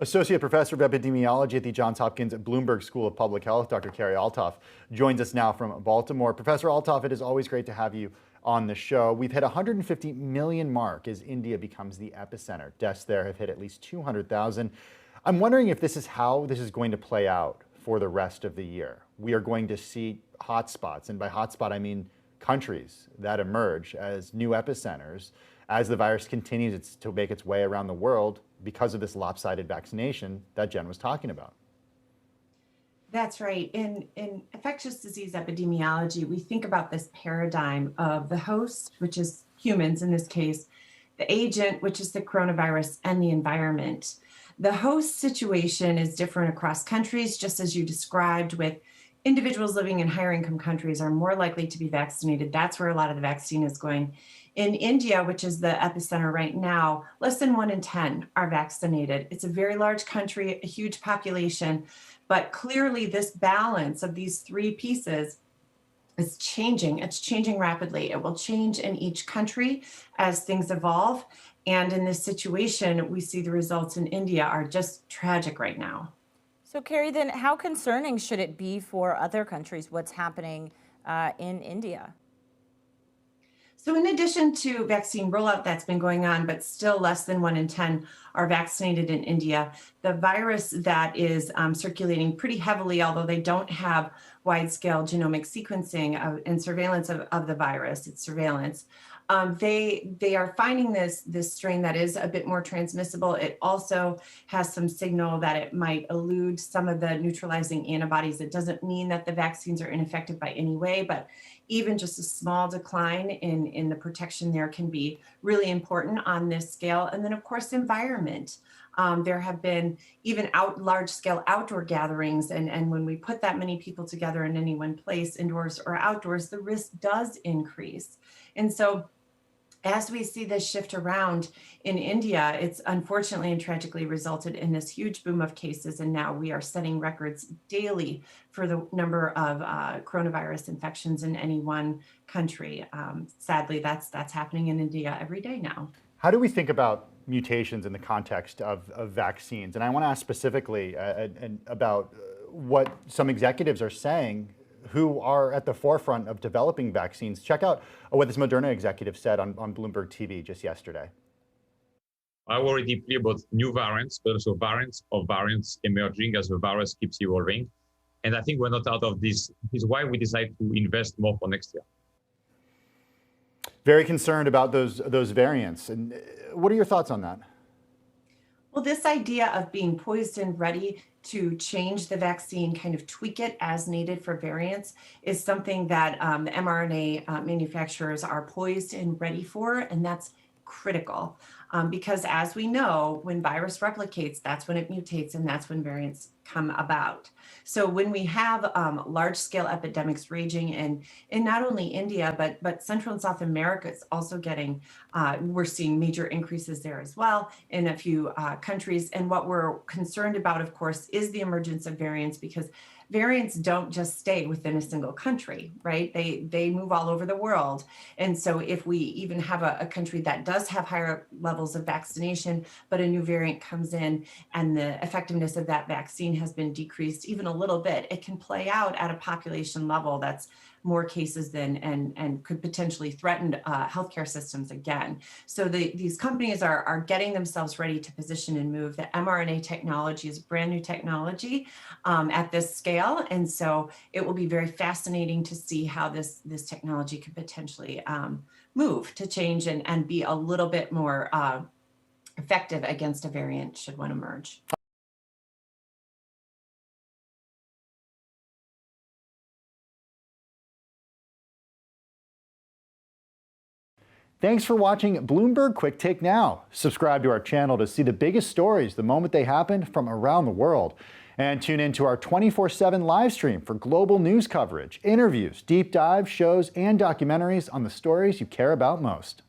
Associate Professor of Epidemiology at the Johns Hopkins Bloomberg School of Public Health, Dr. Carrie Althoff, joins us now from Baltimore. Professor Althoff, it is always great to have you on the show. We've hit 150 million mark as India becomes the epicenter. Deaths there have hit at least 200,000. I'm wondering if this is how this is going to play out for the rest of the year. We are going to see hotspots, and by hotspot I mean countries that emerge as new epicenters as the virus continues to make its way around the world because of this lopsided vaccination that Jen was talking about. That's right. In infectious disease epidemiology, we think about this paradigm of the host, which is humans in this case, the agent, which is the coronavirus, and the environment. The host situation is different across countries, just as you described, with individuals living in higher income countries are more likely to be vaccinated. That's where a lot of the vaccine is going. In India, which is the epicenter right now, less than 1 in 10 are vaccinated. It's a very large country, a huge population, but clearly this balance of these three pieces is changing. It's changing rapidly. It will change in each country as things evolve. And in this situation, we see the results in India are just tragic right now. So, Carrie, then how concerning should it be for other countries what's happening in India? So in addition to vaccine rollout that's been going on, but still less than 1 in 10 are vaccinated in India, the virus that is circulating pretty heavily, although they don't have wide-scale genomic sequencing and surveillance of the virus, it's surveillance. They are finding this strain that is a bit more transmissible. It also has some signal that it might elude some of the neutralizing antibodies. It doesn't mean that the vaccines are ineffective by any way, but even just a small decline in the protection there can be really important on this scale. And then, of course, environment. There have been even large-scale outdoor gatherings, and when we put that many people together in any one place, indoors or outdoors, the risk does increase. And so as we see this shift around in India, it's unfortunately and tragically resulted in this huge boom of cases. And now we are setting records daily for the number of coronavirus infections in any one country. Sadly, that's happening in India every day now. How do we think about mutations in the context of vaccines? And I want to ask specifically about what some executives are saying who are at the forefront of developing vaccines. Check out what this Moderna executive said on Bloomberg TV just yesterday. I worry deeply about new variants, but also variants of variants emerging as the virus keeps evolving. And I think we're not out of this. This is why we decide to invest more for next year. Very concerned about those variants. And what are your thoughts on that? Well, this idea of being poised and ready to change the vaccine, kind of tweak it as needed for variants, is something that the mRNA manufacturers are poised and ready for, and that's critical. Because as we know, when virus replicates, that's when it mutates, and that's when variants come about. So when we have large-scale epidemics raging in not only India, but Central and South America is also getting, we're seeing major increases there as well in a few countries. And what we're concerned about, of course, is the emergence of variants, because variants don't just stay within a single country, right? They move all over the world. And so if we even have a country that does have higher levels of vaccination, but a new variant comes in and the effectiveness of that vaccine has been decreased even a little bit, it can play out at a population level that's more cases than and could potentially threaten healthcare systems again. So these companies are getting themselves ready to position and move. The mRNA technology is brand new technology at this scale. And so it will be very fascinating to see how this technology could potentially move to change and be a little bit more effective against a variant should one emerge. Thanks for watching Bloomberg Quicktake Now. Subscribe to our channel to see the biggest stories the moment they happen from around the world. And tune in to our 24/7 live stream for global news coverage, interviews, deep dive shows, and documentaries on the stories you care about most.